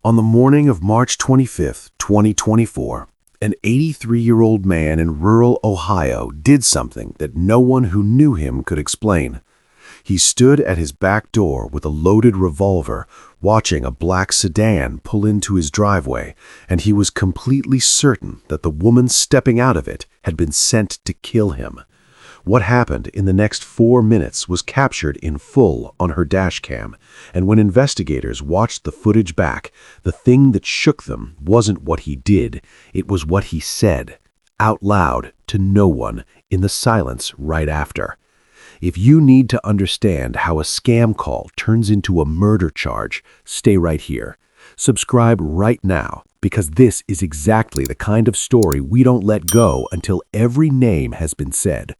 On the morning of March 25th, 2024, an 83-year-old man in rural Ohio did something that no one who knew him could explain. He stood at his back door with a loaded revolver, watching a black sedan pull into his driveway, and he was completely certain that the woman stepping out of it had been sent to kill him. What happened in the next 4 minutes was captured in full on her dashcam, and when investigators watched the footage back, the thing that shook them wasn't what he did, it was what he said, out loud to no one, in the silence right after. If you need to understand how a scam call turns into a murder charge, stay right here. Subscribe right now, because this is exactly the kind of story we don't let go until every name has been said.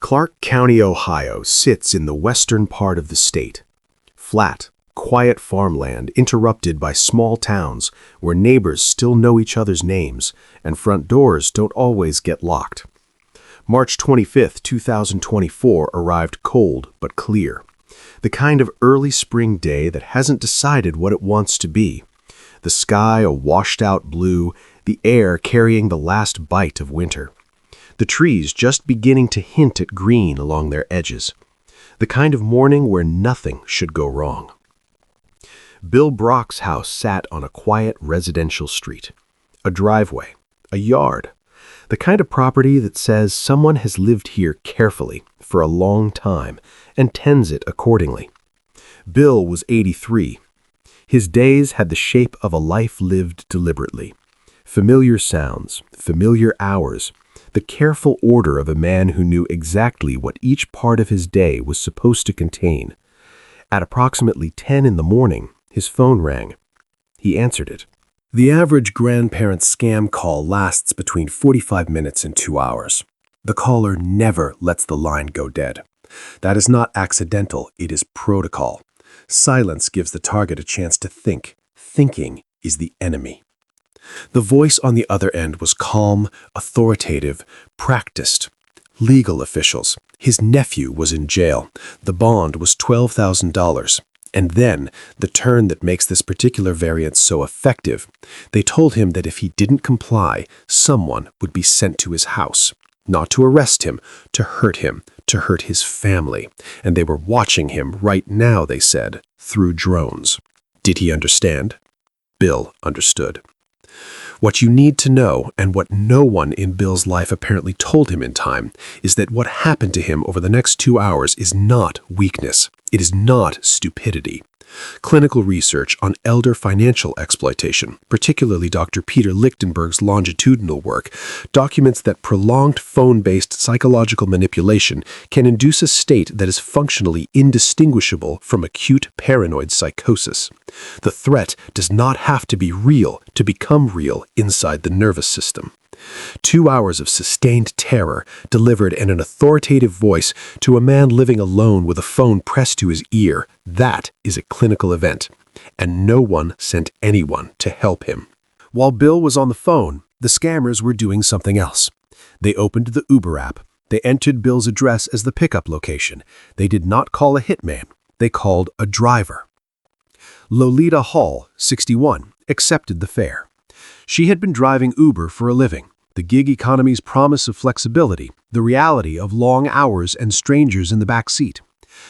Clark County, Ohio sits in the western part of the state. Flat, quiet farmland interrupted by small towns where neighbors still know each other's names and front doors don't always get locked. March 25, 2024 arrived cold but clear. The kind of early spring day that hasn't decided what it wants to be. The sky a washed-out blue, the air carrying the last bite of winter. The trees just beginning to hint at green along their edges. The kind of morning where nothing should go wrong. Bill Brock's house sat on a quiet residential street. A driveway, a yard. The kind of property that says someone has lived here carefully for a long time and tends it accordingly. Bill was 83. His days had the shape of a life lived deliberately. Familiar sounds, familiar hours, the careful order of a man who knew exactly what each part of his day was supposed to contain. At approximately 10 in the morning, his phone rang. He answered it. The average grandparent scam call lasts between 45 minutes and 2 hours. The caller never lets the line go dead. That is not accidental, it is protocol. Silence gives the target a chance to think. Thinking is the enemy. The voice on the other end was calm, authoritative, practiced. Legal officials. His nephew was in jail. The bond was $12,000. And then, the turn that makes this particular variant so effective, they told him that if he didn't comply, someone would be sent to his house. Not to arrest him, to hurt his family. And they were watching him right now, they said, through drones. Did he understand? Bill understood. What you need to know, and what no one in Bill's life apparently told him in time, is that what happened to him over the next 2 hours is not weakness. It is not stupidity. Clinical research on elder financial exploitation, particularly Dr. Peter Lichtenberg's longitudinal work, documents that prolonged phone-based psychological manipulation can induce a state that is functionally indistinguishable from acute paranoid psychosis. The threat does not have to be real to become real inside the nervous system. 2 hours of sustained terror delivered in an authoritative voice to a man living alone with a phone pressed to his ear. That is a clinical event, and no one sent anyone to help him. While Bill was on the phone, the scammers were doing something else. They opened the Uber app. They entered Bill's address as the pickup location. They did not call a hitman. They called a driver. Lolita Hall, 61, accepted the fare. She had been driving Uber for a living. The gig economy's promise of flexibility, the reality of long hours and strangers in the back seat.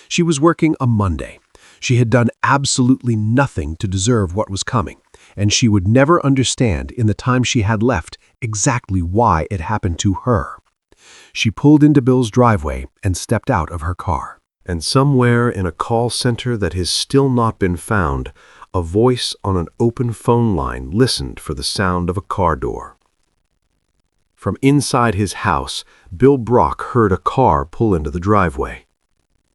She was working a Monday. She had done absolutely nothing to deserve what was coming, and she would never understand in the time she had left exactly why it happened to her. She pulled into Bill's driveway and stepped out of her car. And somewhere in a call center that has still not been found, a voice on an open phone line listened for the sound of a car door. From inside his house, Bill Brock heard a car pull into the driveway.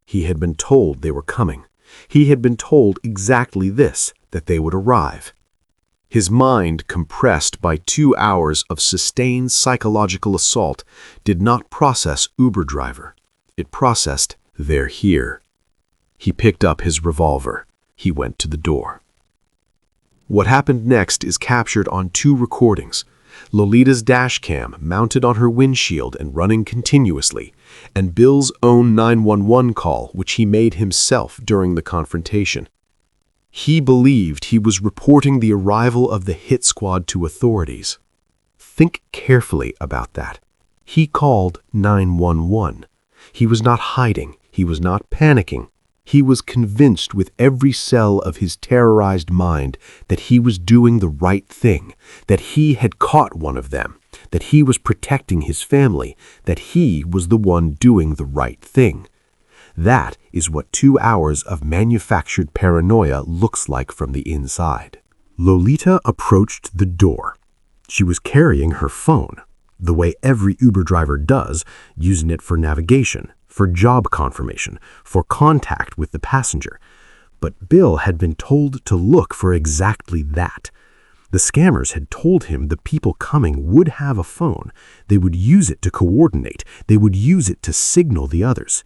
He had been told they were coming. He had been told exactly this, that they would arrive. His mind, compressed by 2 hours of sustained psychological assault, did not process Uber driver. It processed, they're here. He picked up his revolver. He went to the door. What happened next is captured on 2 recordings. Lolita's dashcam mounted on her windshield and running continuously, and Bill's own 911 call, which he made himself during the confrontation. He believed he was reporting the arrival of the hit squad to authorities. Think carefully about that. He called 911. He was not hiding. He was not panicking. He was convinced with every cell of his terrorized mind that he was doing the right thing, that he had caught one of them, that he was protecting his family, that he was the one doing the right thing. That is what 2 hours of manufactured paranoia looks like from the inside. Lolita approached the door. She was carrying her phone, the way every Uber driver does, using it for navigation, for job confirmation, for contact with the passenger. But Bill had been told to look for exactly that. The scammers had told him the people coming would have a phone. They would use it to coordinate. They would use it to signal the others.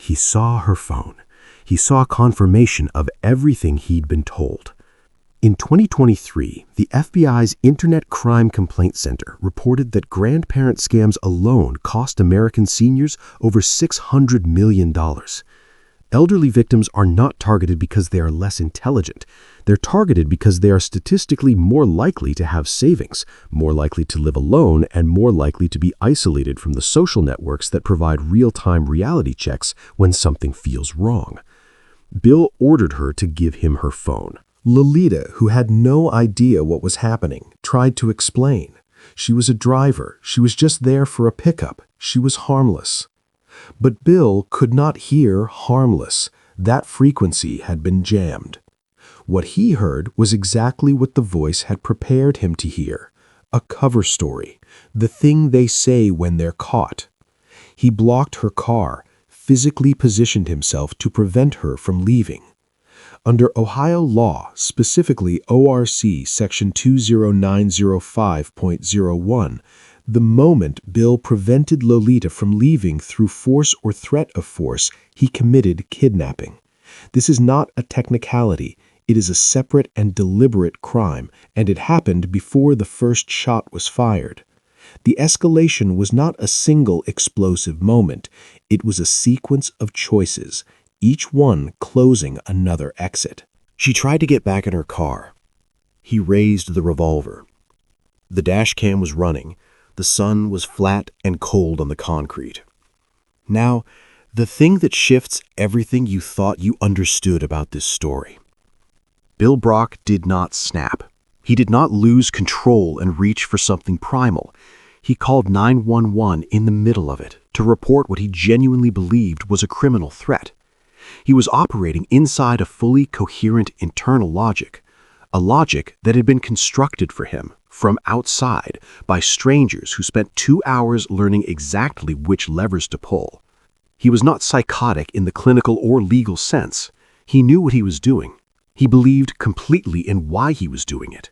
He saw her phone. He saw confirmation of everything he'd been told. In 2023, the FBI's Internet Crime Complaint Center reported that grandparent scams alone cost American seniors over $600 million. Elderly victims are not targeted because they are less intelligent. They're targeted because they are statistically more likely to have savings, more likely to live alone, and more likely to be isolated from the social networks that provide real-time reality checks when something feels wrong. Bill ordered her to give him her phone. Lolita, who had no idea what was happening, tried to explain. She was a driver. She was just there for a pickup. She was harmless. But Bill could not hear harmless. That frequency had been jammed. What he heard was exactly what the voice had prepared him to hear. A cover story. The thing they say when they're caught. He blocked her car, physically positioned himself to prevent her from leaving. Under Ohio law, specifically ORC Section 20905.01, the moment Bill prevented Lolita from leaving through force or threat of force, he committed kidnapping. This is not a technicality. It is a separate and deliberate crime, and it happened before the first shot was fired. The escalation was not a single explosive moment. It was a sequence of choices, each one closing another exit. She tried to get back in her car. He raised the revolver. The dash cam was running. The sun was flat and cold on the concrete. Now, the thing that shifts everything you thought you understood about this story. Bill Brock did not snap. He did not lose control and reach for something primal. He called 911 in the middle of it to report what he genuinely believed was a criminal threat. He was operating inside a fully coherent internal logic, a logic that had been constructed for him from outside by strangers who spent 2 hours learning exactly which levers to pull. He was not psychotic in the clinical or legal sense. He knew what he was doing. He believed completely in why he was doing it,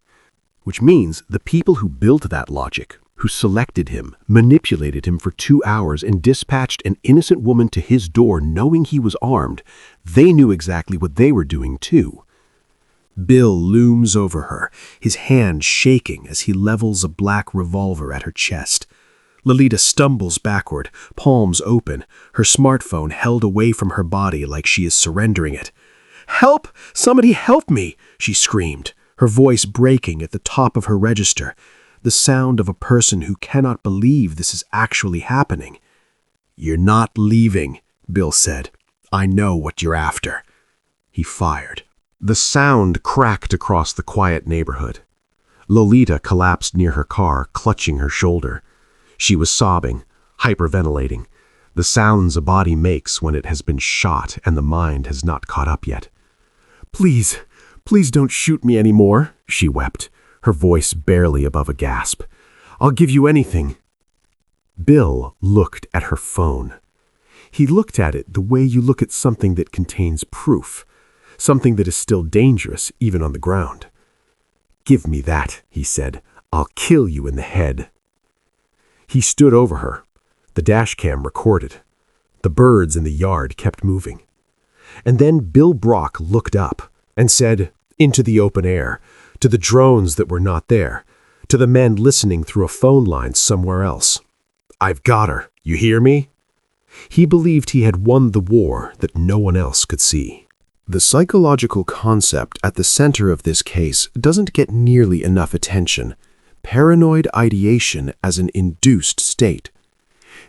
which means the people who built that logic, who selected him, manipulated him for 2 hours and dispatched an innocent woman to his door knowing he was armed, they knew exactly what they were doing too. Bill looms over her, his hand shaking as he levels a black revolver at her chest. Lolita stumbles backward, palms open, her smartphone held away from her body like she is surrendering it. "Help! Somebody help me!" she screamed, her voice breaking at the top of her register, the sound of a person who cannot believe this is actually happening. "You're not leaving," Bill said. "I know what you're after." He fired. The sound cracked across the quiet neighborhood. Lolita collapsed near her car, clutching her shoulder. She was sobbing, hyperventilating, the sounds a body makes when it has been shot and the mind has not caught up yet. "Please, please don't shoot me anymore," she wept, her voice barely above a gasp. "I'll give you anything." Bill looked at her phone. He looked at it the way you look at something that contains proof, something that is still dangerous even on the ground. "Give me that," he said. "I'll kill you in the head." He stood over her. The dash cam recorded. The birds in the yard kept moving. And then Bill Brock looked up and said, into the open air, to the drones that were not there, to the men listening through a phone line somewhere else, "I've got her. You hear me?" He believed he had won the war that no one else could see. The psychological concept at the center of this case doesn't get nearly enough attention: paranoid ideation as an induced state.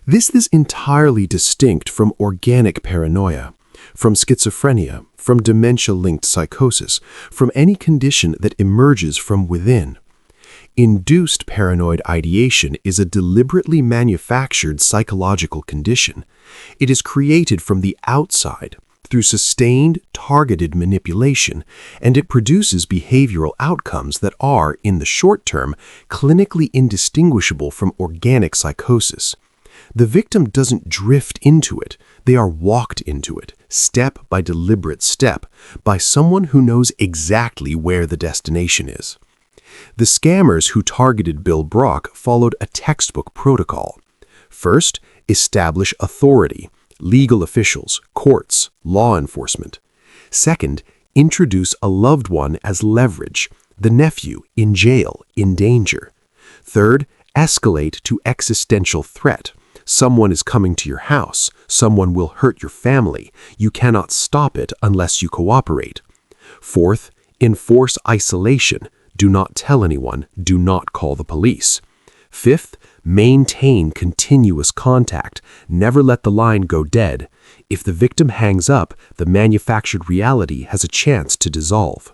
This is entirely distinct from organic paranoia, from schizophrenia, from dementia-linked psychosis, from any condition that emerges from within. Induced paranoid ideation is a deliberately manufactured psychological condition. It is created from the outside, through sustained, targeted manipulation, and it produces behavioral outcomes that are, in the short term, clinically indistinguishable from organic psychosis. The victim doesn't drift into it, they are walked into it, step by deliberate step, by someone who knows exactly where the destination is. The scammers who targeted Bill Brock followed a textbook protocol. First, establish authority: legal officials, courts, law enforcement. Second, introduce a loved one as leverage: the nephew, in jail, in danger. Third, escalate to existential threat: someone is coming to your house, someone will hurt your family, you cannot stop it unless you cooperate. Fourth, enforce isolation: do not tell anyone, do not call the police. Fifth, maintain continuous contact, never let the line go dead. If the victim hangs up, the manufactured reality has a chance to dissolve.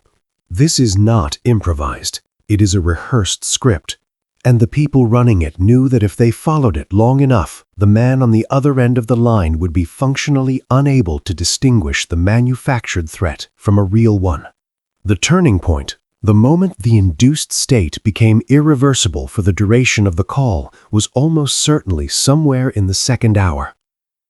This is not improvised. It is a rehearsed script. And the people running it knew that if they followed it long enough, the man on the other end of the line would be functionally unable to distinguish the manufactured threat from a real one. The turning point, the moment the induced state became irreversible for the duration of the call, was almost certainly somewhere in the second hour.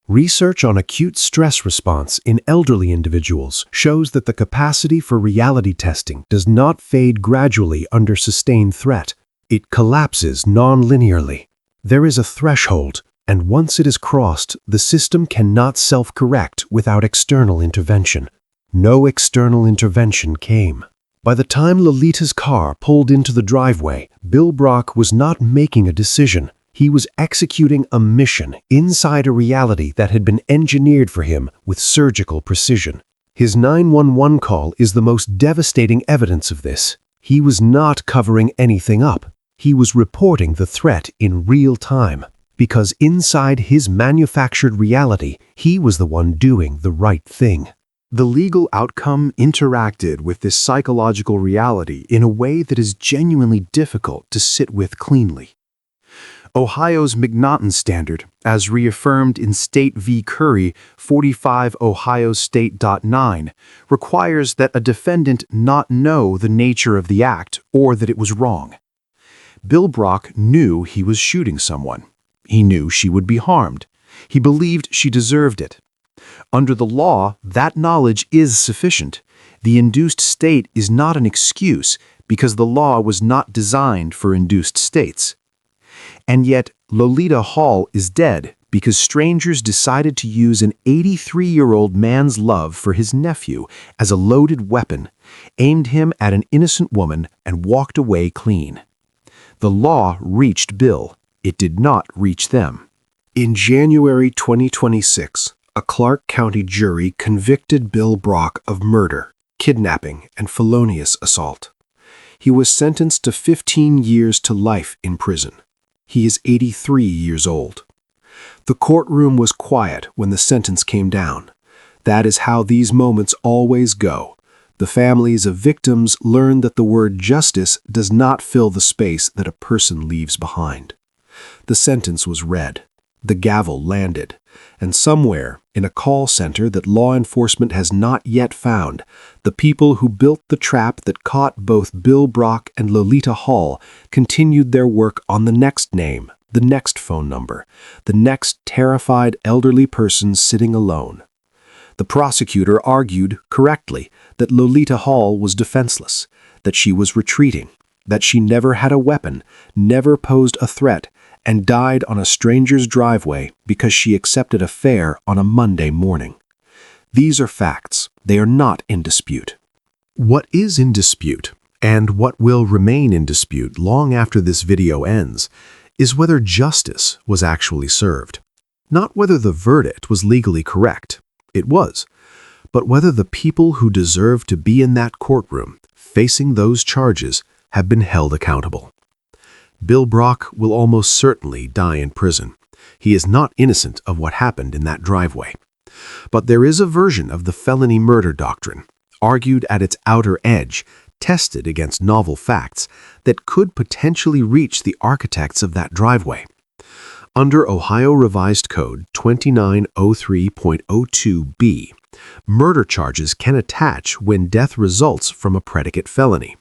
Research on acute stress response in elderly individuals shows that the capacity for reality testing does not fade gradually under sustained threat. It collapses non-linearly. There is a threshold, and once it is crossed, the system cannot self-correct without external intervention. No external intervention came. By the time Lolita's car pulled into the driveway, Bill Brock was not making a decision. He was executing a mission inside a reality that had been engineered for him with surgical precision. His 911 call is the most devastating evidence of this. He was not covering anything up. He was reporting the threat in real time, because inside his manufactured reality, he was the one doing the right thing. The legal outcome interacted with this psychological reality in a way that is genuinely difficult to sit with cleanly. Ohio's McNaughton Standard, as reaffirmed in State v. Curry 45 Ohio State.9, requires that a defendant not know the nature of the act or that it was wrong. Bill Brock knew he was shooting someone. He knew she would be harmed. He believed she deserved it. Under the law, that knowledge is sufficient. The induced state is not an excuse because the law was not designed for induced states. And yet, Lolita Hall is dead because strangers decided to use an 83-year-old man's love for his nephew as a loaded weapon, aimed him at an innocent woman, and walked away clean. The law reached Bill. It did not reach them. In January 2026, a Clark County jury convicted Bill Brock of murder, kidnapping, and felonious assault. He was sentenced to 15 years to life in prison. He is 83 years old. The courtroom was quiet when the sentence came down. That is how these moments always go. The families of victims learn that the word justice does not fill the space that a person leaves behind. The sentence was read. The gavel landed, and somewhere, in a call center that law enforcement has not yet found, the people who built the trap that caught both Bill Brock and Lolita Hall continued their work on the next name, the next phone number, the next terrified elderly person sitting alone. The prosecutor argued, correctly, that Lolita Hall was defenseless, that she was retreating, that she never had a weapon, never posed a threat, and died on a stranger's driveway because she accepted a fare on a Monday morning. These are facts. They are not in dispute. What is in dispute, and what will remain in dispute long after this video ends, is whether justice was actually served. Not whether the verdict was legally correct. It was. but whether the people who deserve to be in that courtroom facing those charges have been held accountable. Bill Brock will almost certainly die in prison. He is not innocent of what happened in that driveway. But there is a version of the felony murder doctrine, argued at its outer edge, tested against novel facts, that could potentially reach the architects of that driveway. Under Ohio Revised Code 2903.02b, murder charges can attach when death results from a predicate felony.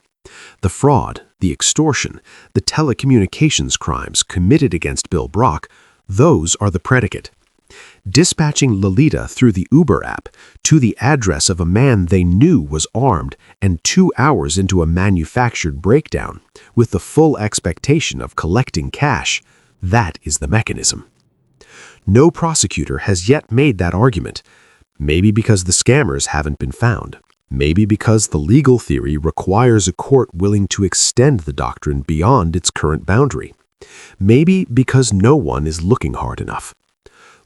The fraud, the extortion, the telecommunications crimes committed against Bill Brock, those are the predicate. Dispatching Lolita through the Uber app to the address of a man they knew was armed and 2 hours into a manufactured breakdown, with the full expectation of collecting cash, that is the mechanism. No prosecutor has yet made that argument, maybe because the scammers haven't been found. Maybe because the legal theory requires a court willing to extend the doctrine beyond its current boundary. Maybe because no one is looking hard enough.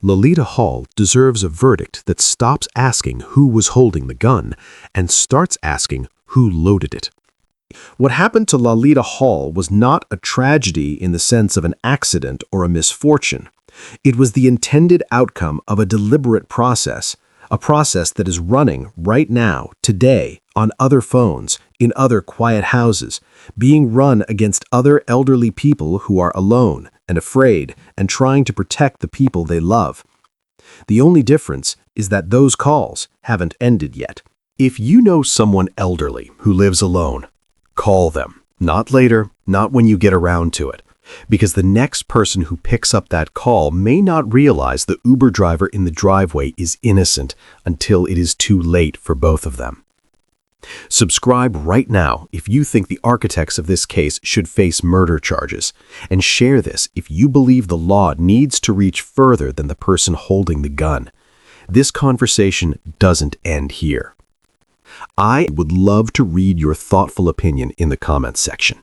Lolita Hall deserves a verdict that stops asking who was holding the gun and starts asking who loaded it. What happened to Lolita Hall was not a tragedy in the sense of an accident or a misfortune. It was the intended outcome of a deliberate process, a process that is running right now, today, on other phones, in other quiet houses, being run against other elderly people who are alone and afraid and trying to protect the people they love. The only difference is that those calls haven't ended yet. If you know someone elderly who lives alone, call them. Not later, not when you get around to it. Because the next person who picks up that call may not realize the Uber driver in the driveway is innocent until it is too late for both of them. Subscribe right now if you think the architects of this case should face murder charges, and share this if you believe the law needs to reach further than the person holding the gun. This conversation doesn't end here. I would love to read your thoughtful opinion in the comments section.